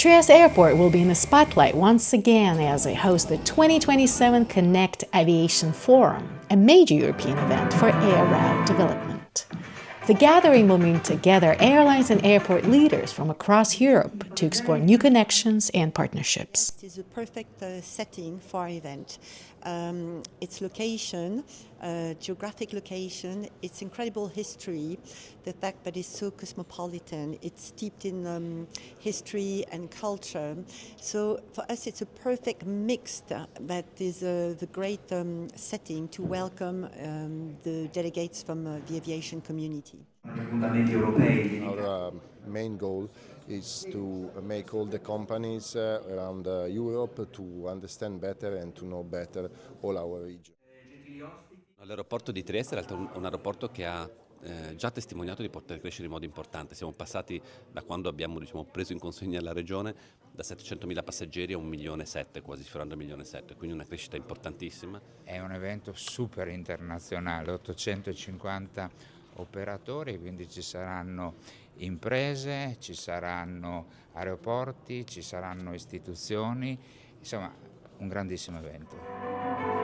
Trieste Airport will be in the spotlight once again as it hosts the 2027 Connect Aviation Forum, a major European event for air route development. The gathering will bring together airlines and airport leaders from across Europe to explore new connections and partnerships. It is a perfect setting for our event. Its location, geographic location, its incredible history, the fact that it's so cosmopolitan, it's steeped in history and culture. So for us it's a perfect mix that is the great setting to welcome the delegates from the aviation community. Our main goal is to make all the companies around Europe to understand better and to know better all our region. L'aeroporto di Trieste in realtà è un aeroporto che ha già testimoniato di poter crescere in modo importante. Siamo passati da quando abbiamo preso in consegna la regione da 700.000 passeggeri a 1,7 milioni, quasi sfiorando 1,7 milioni, quindi una crescita importantissima. È un evento super internazionale, 850 operatori, quindi ci saranno imprese, ci saranno aeroporti, ci saranno istituzioni, insomma un grandissimo evento.